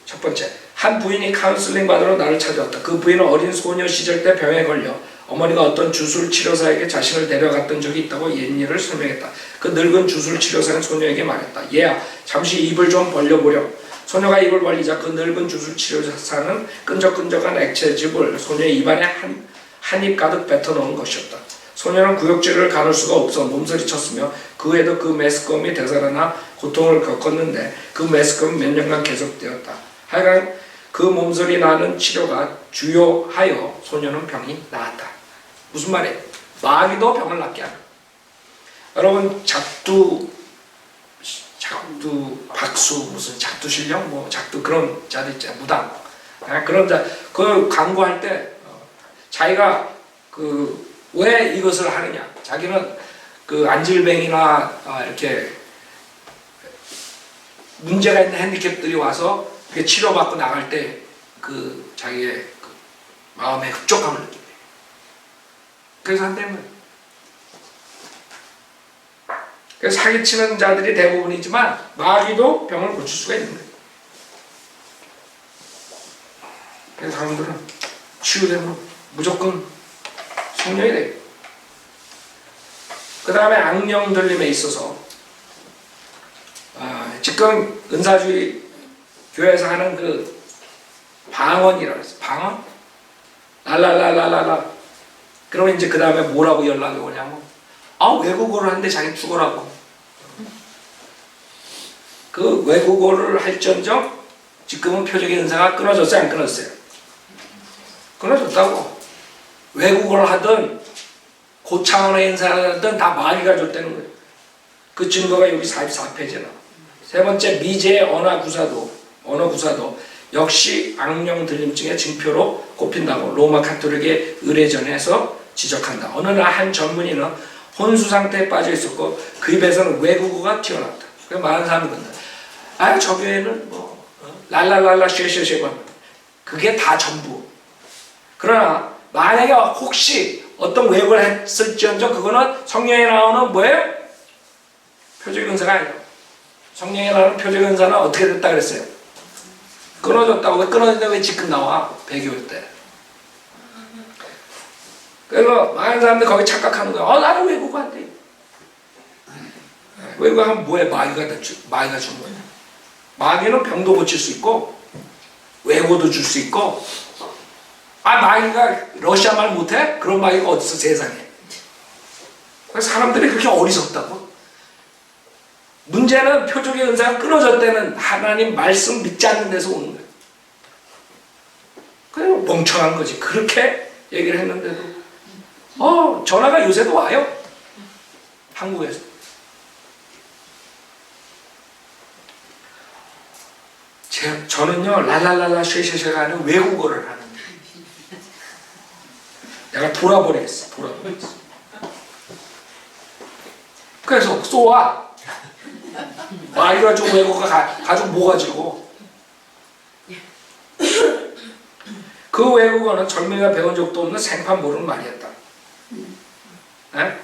첫 번째, 한 부인이 카운슬링 받으러 나를 찾아왔다. 그 부인은 어린 소녀 시절 때 병에 걸려 어머니가 어떤 주술 치료사에게 자신을 데려갔던 적이 있다고 옛일을 설명했다. 그 늙은 주술 치료사는 소녀에게 말했다. 얘야, 잠시 입을 좀 벌려보렴. 소녀가 입을 벌리자 그 늙은 주술 치료사는 끈적끈적한 액체즙을 소녀의 입안에 한 입 가득 뱉어놓은 것이었다. 소녀는 구역질을 가눌 수가 없어 몸서리쳤으며 그 후에도 그 메스꺼움이 되살아나 고통을 겪었는데 그 메스꺼움은 몇 년간 계속되었다. 하여간 그 몸소리 나는 치료가 주요하여 소녀는 병이 나았다. 무슨 말이에요? 마귀도 병을 낫게 하는. 여러분 작두 박수 무슨 작두 실력 뭐 작두 그런 자들 있잖아요. 무당 그런 자 그 광고할 때 자기가 그 왜 이것을 하느냐? 자기는 그 안질뱅이나 이렇게 문제가 있는 핸디캡들이 와서 치료받고 나갈 때 그 자기의 그 마음의 흡족함을 느낀대요. 그래서 한다는 거예요. 그래서 사기치는 자들이 대부분이지만 마귀도 병을 고칠 수가 있는 거예요. 그래서 사람들은 치유되면 무조건 성령이 돼요. 그 다음에 악령 들림에 있어서 지금 은사주의 교회에서 하는 그 방언이라고 했어요. 방언? 랄랄랄랄랄라. 그러면 이제 그 다음에 뭐라고 연락이 오냐면 외국어를 하는데 자기 죽어라고. 그 외국어를 할전정 지금은 표적의 은사가 끊어졌어요? 안 끊어졌어요? 끊어졌다고. 외국어를 하든 고차원의 은사를 하든 다 마귀가 줬다는 거예요. 그 증거가 여기 44페이지에 나와요. 세 번째, 미제의 언어 구사도 역시 악령 들림증의 증표로 꼽힌다고 로마 카톨릭의 의례전에서 지적한다. 어느 날 한 전문의는 혼수 상태에 빠져 있었고 그 입에서는 외국어가 튀어나왔다. 그래서 많은 사람이 그런다. 저 교회는 뭐 랄랄랄라 쉐쉐쉐만 그게 다 전부. 그러나 만약에 혹시 어떤 외국어를 했을지언정 그거는 성령에 나오는 뭐예요? 표적 은사가 아니에요. 성령에 나오는 표적 은사는 어떻게 됐다 그랬어요? 끊어졌다고. 왜 끊어졌는데 왜 지금 나와? 배교 때. 그래서 많은 사람들이 거기 착각하는 거야. 나는 외국어 한대. 외국어 하면 뭐해? 마귀가 준 거야. 마귀는 병도 고칠 수 있고 외국어도 줄 수 있고 마귀가 러시아 말 못해? 그런 마귀가 어딨어 세상에. 그래서 사람들이 그렇게 어리석다고. 문제는 표적의 은사가 끊어졌을 때는 하나님 말씀 믿지 않는 데서 오는 거예요. 그냥 멍청한 거지. 그렇게 얘기를 했는데도 전화가 요새도 와요. 한국에서. 저는요 랄랄랄라 쉐쉐쉐가 아니라 외국어를 하는데 내가 돌아버리겠어. 그래서 쏘아. 마귀가 좀 외국어가 가지고 뭐 가지고. 그 외국어는 젊은이가 배운 적도 없는 생판 모르는 말이었다. 네?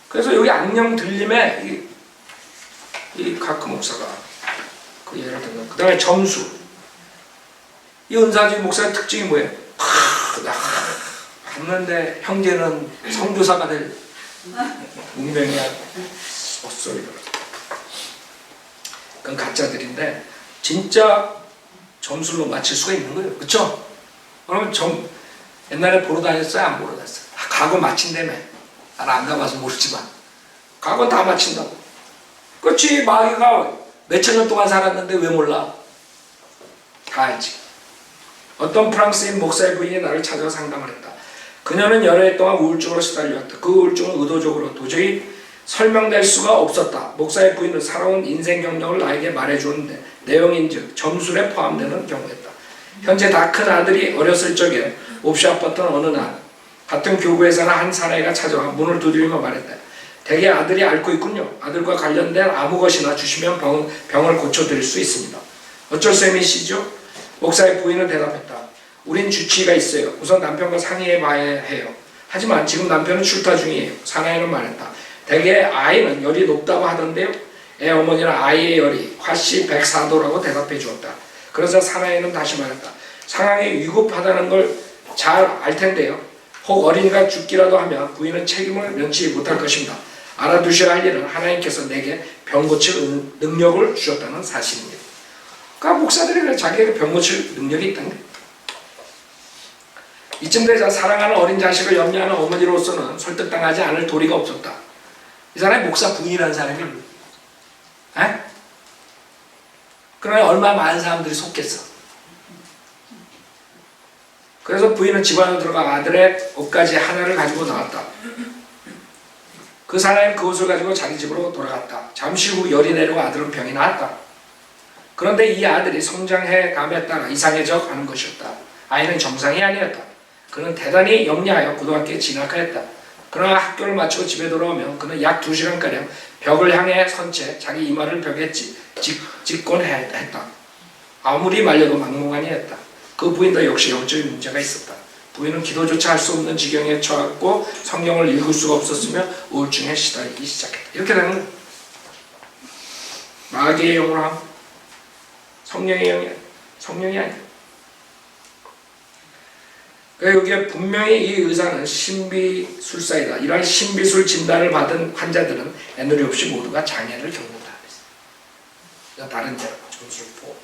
그래서 여기 악령 들림에 이 가크 목사가 그 예를 들면 그 다음에 점수. 이 은사주의 목사의 특징이 뭐예요? 봤는데 형제는 선교사가 될 운명이야. 헛소리를. 그건 가짜들인데 진짜 점술로 맞출 수가 있는 거예요. 그쵸? 그러면 옛날에 보러 다녔어요? 안 보러 다녔어요? 과거 맞힌다며. 나는 안 가봐서 모르지만 과거는 다 맞힌다고. 그렇지. 마귀가 몇천 년 동안 살았는데 왜 몰라? 다 알지. 어떤 프랑스인 목사의 부인이 나를 찾아와 상담을 했다. 그녀는 여러 해 동안 우울증으로 시달려왔다. 그 우울증은 의도적으로 도저히 설명될 수가 없었다. 목사의 부인은 살아온 인생 경력을 나에게 말해주었는데 내용인즉 점술에 포함되는 경우였다. 현재 다 큰 아들이 어렸을 적에 몹시 아팠던 어느 날 같은 교구에서는 한 사나이가 찾아와 문을 두드리며 말했다. 대개 아들이 앓고 있군요. 아들과 관련된 아무 것이나 주시면 병을 고쳐드릴 수 있습니다. 어쩔 셈이시죠? 목사의 부인은 대답했다. 우린 주치의가 있어요. 우선 남편과 상의해봐야 해요. 하지만 지금 남편은 출타 중이에요. 사나이는 말했다. 대개 아이는 열이 높다고 하던데요. 애 어머니는 아이의 열이 화씨 104도라고 대답해 주었다. 그러자 사나이는 다시 말했다. 상황이 위급하다는 걸 잘 알 텐데요. 혹 어린이가 죽기라도 하면 부인은 책임을 면치 못할 것입니다. 알아두셔야 할 일은 하나님께서 내게 병 고칠 능력을 주셨다는 사실입니다. 그러니까 목사들이 자기에게 병 고칠 능력이 있다는 거예요. 이쯤 되자 사랑하는 어린 자식을 염려하는 어머니로서는 설득당하지 않을 도리가 없었다. 이 사람이 목사 부인이라는 사람이 에? 그러나 얼마나 많은 사람들이 속겠어. 그래서 부인은 집 안으로 들어가 아들의 옷가지 하나를 가지고 나왔다. 그 사람이 그 옷을 가지고 자기 집으로 돌아갔다. 잠시 후 열이 내리고 아들은 병이 나았다. 그런데 이 아들이 성장해 감에 따라 이상해져 가는 것이었다. 아이는 정상이 아니었다. 그는 대단히 영리하여 고등학교에 진학하였다. 그러나 학교를 마치고 집에 돌아오면 그는 약 2시간가량 벽을 향해 선 채 자기 이마를 벽에 찍곤 했다. 아무리 말려도 막무가내였다. 그 부인도 역시 영적인 문제가 있었다. 부인은 기도조차 할 수 없는 지경에 처했고 성경을 읽을 수가 없었으며 우울증에 시달리기 시작했다. 이렇게 되는 거예요. 마귀의 영으로 함, 성령의 영이 아니야. 성령이 아니야. 여기에 분명히 이 의사는 신비술사이다. 이러한 신비술 진단을 받은 환자들은 애누리 없이 모두가 장애를 겪는다. 다른 데로 점수를 보고.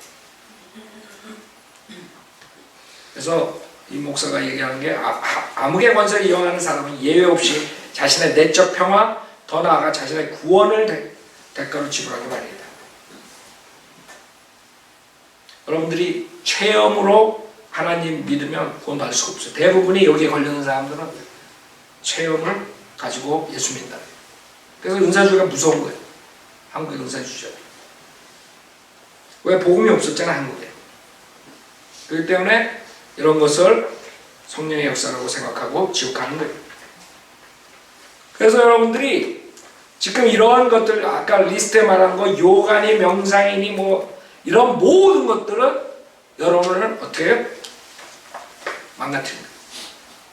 그래서 이 목사가 얘기하는 게 암흑의 권세를 이용하는 사람은 예외 없이 자신의 내적 평화, 더 나아가 자신의 구원을 대가로 지불하기 마련이다. 여러분들이 체험으로 하나님 믿으면 구원받을 수가 없어요. 대부분이 여기에 걸리는 사람들은 체험을 가지고 예수 믿는다. 그래서 은사주의가 무서운 거예요. 한국의 은사주의자. 왜 복음이 없었잖아, 한국에. 그렇기 때문에 이런 것을 성령의 역사라고 생각하고 지옥하는 거예요. 그래서 여러분들이 지금 이러한 것들, 아까 리스트에 말한 거, 요가니 명상이니 뭐 이런 모든 것들은 여러분을 어떻게 해요? 망가뜨립니다.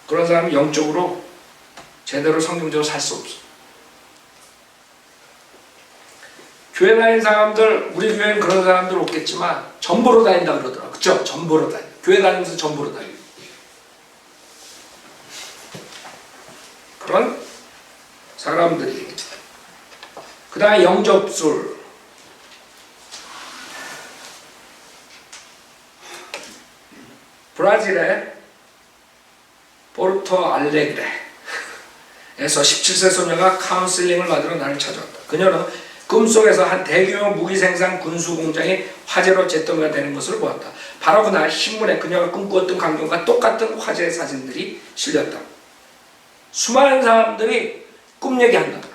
그런 사람은 영적으로 제대로 성경적으로 살 수 없어. 교회 다니는 사람들, 우리 교회는 그런 사람들 없겠지만 전보로 다닌다 그러더라고요. 그쵸? 전보로 다녀. 교회 다니면서 전보로 다녀. 그런 사람들이 그 다음에 영접술, 브라질의 포르토 알레그레에서 17세 소녀가 카운슬링을 받으러 나를 찾아왔다. 그녀는 꿈속에서 한 대규모 무기생산 군수 공장이 화재로 재통가 되는 것을 보았다. 바로 그날 신문에 그녀가 꿈꾸었던 광경과 똑같은 화재 사진들이 실렸다. 수많은 사람들이 꿈 얘기한다.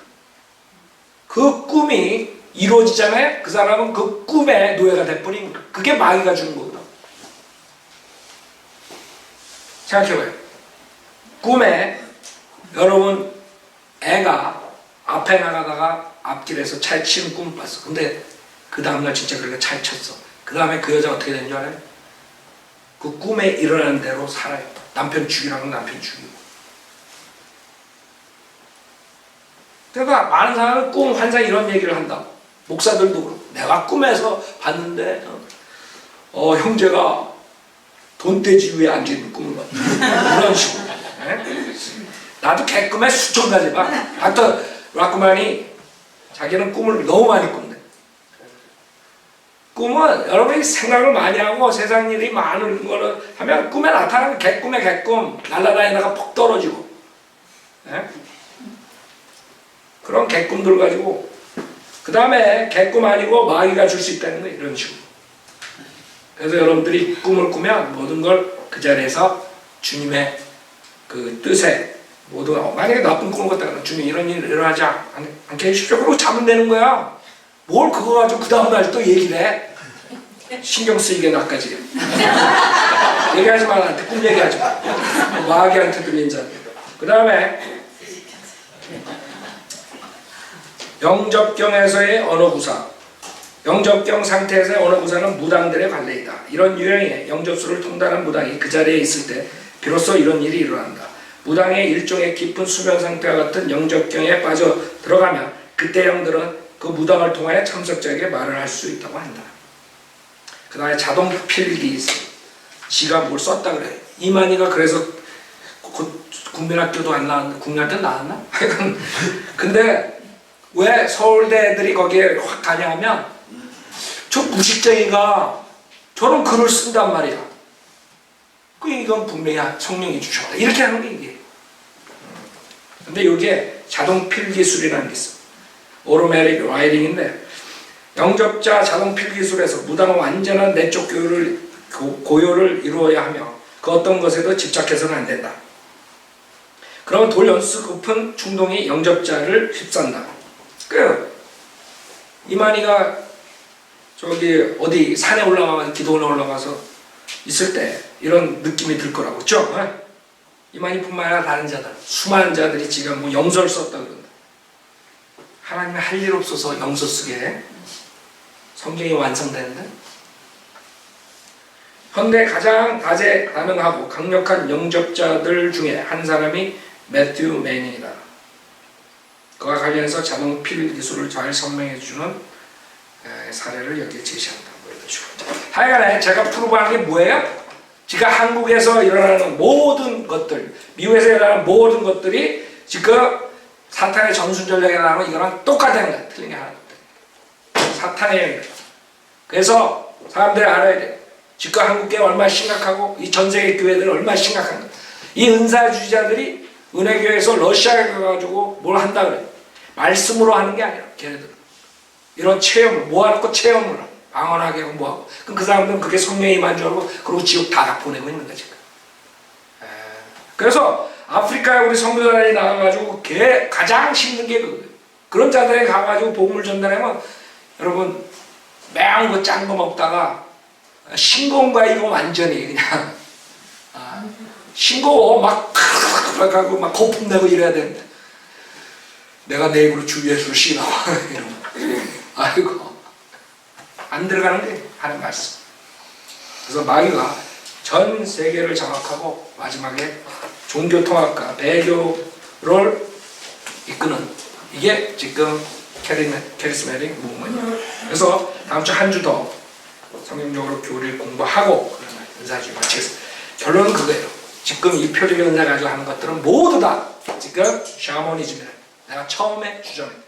그 꿈이 이루어지잖아요. 그 사람은 그 꿈의 노예가 돼버린 거야. 그게 마귀가 주는 거거든. 생각해봐요. 꿈에 여러분 애가 앞에 나가다가 앞길에서 차에 치는 꿈을 봤어. 근데 그 다음날 진짜 그렇게 차에 쳤어. 그 다음에 그 여자가 어떻게 된 줄 알아요? 그 꿈에 일어나는 대로 살아요. 남편 죽이라면 남편 죽이고. 그러니까 많은 사람은 꿈, 환상 이런 얘기를 한다. 목사들도 그렇고. 내가 꿈에서 봤는데 형제가 돈돼지 위에 앉아있는 꿈을 봤다. 이런 식으로. 네? 나도 개꿈에 수천 가지 봐. 닥터 라크만이 자기는 꿈을 너무 많이 꾼대. 꿈은 여러분이 생각을 많이 하고 세상 일이 많은 거를 하면 꿈에 나타나는 개꿈에 개꿈, 날아다니다가 퍽 떨어지고. 네? 그런 개꿈들 가지고 그 다음에 개꿈 아니고 마귀가 줄 수 있다는 거예요. 이런 식으로. 그래서 여러분들이 꿈을 꾸면 모든 걸 그 자리에서 주님의 그 뜻에 모두 만약에 나쁜 꿈을 꿨다면 주님 이런 일 일어나지 않게 해주십시오. 그러고 자면 되는 거야. 뭘 그거 가지고 그 다음날 또 얘기를 해. 신경 쓰이게 나까지. 얘기하지 마. 나한테 꿈 얘기하지 마. 마귀한테 들린 자. 그 다음에 영접경에서의 언어구사. 영접경 상태에서의 언어구사는 무당들의 관례이다. 이런 유형의 영접술을 통달한 무당이 그 자리에 있을 때 비로소 이런 일이 일어난다. 무당의 일종의 깊은 수면 상태와 같은 영접경에 빠져 들어가면 그때 영들은 그 무당을 통하여 참석자에게 말을 할 수 있다고 한다. 그 다음에 자동 필기 있어. 지가 뭘 썼다 그래. 이만희가 그래서 국민학교도 안 나왔나? 국민학교 나왔나? 근데 왜 서울대 애들이 거기에 확 가냐 하면 저 무식쟁이가 저런 글을 쓴단 말이야. 그 이건 분명히 성령이 주셨다. 이렇게 하는 게 이게. 근데 여기에 자동 필기술이라는 게 있어. 오토매틱 라이팅인데 영접자 자동 필기술에서 무당 완전한 내적 고요를 이루어야 하며 그 어떤 것에도 집착해서는 안 된다. 그러면 돌 연수 높은 충동이 영접자를 휩싼다. 그래요. 이만희가 저기 어디 산에 올라가서 기도원에 올라가서 있을 때 이런 느낌이 들 거라고, 그죠? 이만희뿐만 아니라 다른 자들, 수많은 자들이 지금 뭐 영서를 썼다 그런다. 하나님이 할 일 없어서 영서 쓰게 성경이 완성되는데, 현대 가장 다재다능하고 강력한 영접자들 중에 한 사람이 매튜 매닝이다. 그와 관련해서 자동 필 기술을 잘 설명해주는 사례를 여기에 제시한다. 뭐 이런 식으로. 하여간에 제가 프로브하는 게 뭐예요? 지금 한국에서 일어나는 모든 것들, 미국에서 일어나는 모든 것들이 지금 사탄의 전술 전략에 나오는 이거랑 똑같다는 거야. 틀린 게 하나도 없다. 사탄의 영역. 그래서 사람들이 알아야 돼. 지금 한국교회 얼마나 심각하고 이 전 세계 교회들은 얼마나 심각한가. 이 은사주의자들이 은혜교회에서 러시아에 가가지고 뭘 한다 그래. 말씀으로 하는 게 아니라 걔네들 이런 체험을 모아놓고 체험을 방언하게 하고 뭐하고. 그럼 그 사람들은 그게 성령이 임한 줄 알고 그리고 지옥 다 보내고 있는 거지. 그래서 아프리카에 우리 선교단이 나가가지고 가장 힘든 게 그런 자들에 가가지고 복음을 전달하면 여러분 매운 거 짠 거 먹다가 싱거운가 이거 완전히 그냥 싱거워 막 가고 막 거품 내고 이래야 되는데 내가 내 입으로 주 예수를 신하고 이러면 아이고 안 들어가는 게 하는 말씀. 그래서 마귀가 전 세계를 장악하고 마지막에 종교통합과 배교를 이끄는 이게 지금 캐리스메틱 무브먼트예요. 그래서 다음 주 한 주 더 성경적으로 교리를 공부하고 은사주의 마치겠습니다. 결론은 그거예요. 지금 이 표적의 은사 가지고 하는 것들은 모두 다 지금 샤머니즘이라 내가 처음에 주장했다.